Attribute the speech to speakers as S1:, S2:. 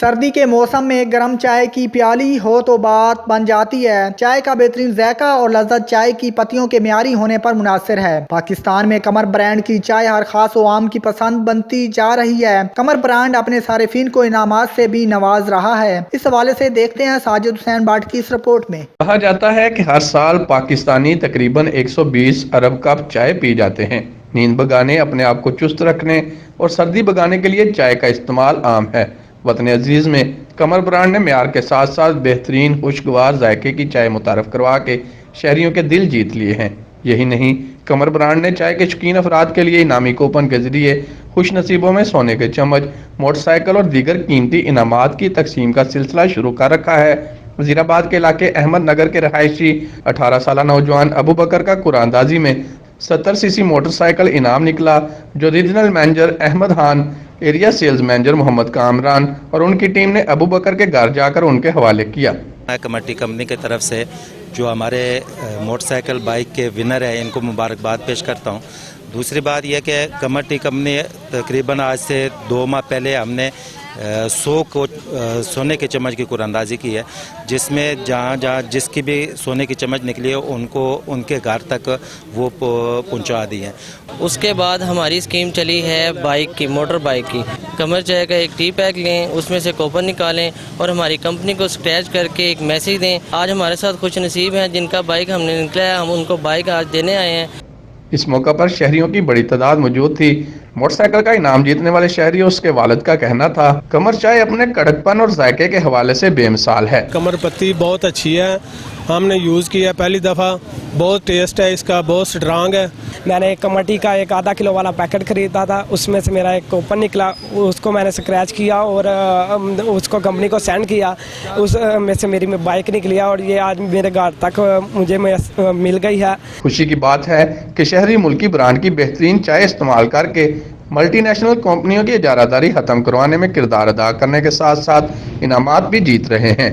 S1: सर्दी के मौसम में गर्म चाय की प्याली हो तो बात बन जाती है। चाय का बेहतरीन जायका और लज्जत चाय की पत्तियों के मियारी होने पर मुनासिर है। पाकिस्तान में कमर ब्रांड की चाय हर खास व आम की पसंद बनती जा रही है। कमर ब्रांड अपने सारिफीन को इनामात से भी नवाज रहा है। इस हवाले से देखते हैं साजिद हुसैन बाट की इस रिपोर्ट में।
S2: कहा जाता है कि हर साल पाकिस्तानी तकरीबन 120 अरब कप चाय पी जाते हैं। नींद भगाने, अपने आप को चुस्त रखने और सर्दी भगाने के लिए चाय का इस्तेमाल आम है। वतन अजीज में कमर ब्रांड ने म्यार के साथ साथ बेहतरीन खुशगवार जायके की चाय मुतारफ करवा के शहरियों के दिल जीत लिए हैं। यही नहीं, कमर ब्रांड ने चाय के शौकीन अफराद के लिए इनामी कूपन के जरिए खुश नसीबों में सोने के चम्मच, मोटरसाइकिल और दीगर कीमती इनामात की तकसीम का सिलसिला शुरू कर रखा है। वजीराबाद के इलाके अहमद नगर के रहायशी 18 साल नौजवान अबू बकर का कुरानदाजी में 70 सीसी मोटरसाइकिल इनाम निकला, जो regional manager Ahmed Khan, area sales manager Mohammad Kamran और उनकी टीम ने अबू बकर के घर जाकर उनके हवाले किया।
S3: कमेटी कंपनी की तरफ से जो हमारे मोटरसाइकिल बाइक के विनर है, इनको मुबारकबाद पेश करता हूँ। दूसरी बात यह कि कमेटी कंपनी तकरीबन आज से 2 माह पहले हमने 100 को सोने के चम्मच की कुरानदाजी की है, जिसमें जहाँ जिसकी भी सोने की चम्मच निकली है उनको उनके घर तक वो पहुँचा दी है।
S4: उसके बाद हमारी स्कीम चली है बाइक की, मोटर बाइक की। कमर चाय का एक टी पैक लें, उसमें से कूपन निकालें और हमारी कंपनी को स्क्रैच करके एक मैसेज दें। आज हमारे साथ खुश नसीब हैं जिनका बाइक हमने निकला है, हम उनको बाइक आज देने आए हैं।
S2: इस मौका पर शहरियों की बड़ी तादाद मौजूद थी। मोटरसाइकिल का इनाम जीतने वाले शहरी और उसके वालिद का कहना था, कमर चाय अपने कड़कपन और जायके के हवाले से बेमिसाल है।
S5: कमर पत्ती बहुत अच्छी है, हमने यूज़ किया पहली दफ़ा, बहुत टेस्ट है इसका, बहुत स्ट्रांग है।
S6: मैंने एक कमेटी का एक आधा किलो वाला पैकेट खरीदा था, उसमें से मेरा एक कूपन निकला, उसको मैंने स्क्रैच किया और उसको कंपनी को सेंड किया। उस में से मेरी बाइक निकली और ये आज मेरे घर तक मुझे मिल गई है।
S2: खुशी की बात है कि शहरी मुल्की ब्रांड की बेहतरीन चाय इस्तेमाल करके मल्टीनेशनल कंपनियों की इजारादारी खत्म करवाने में किरदार अदा करने के साथ साथ इनामात भी जीत रहे हैं।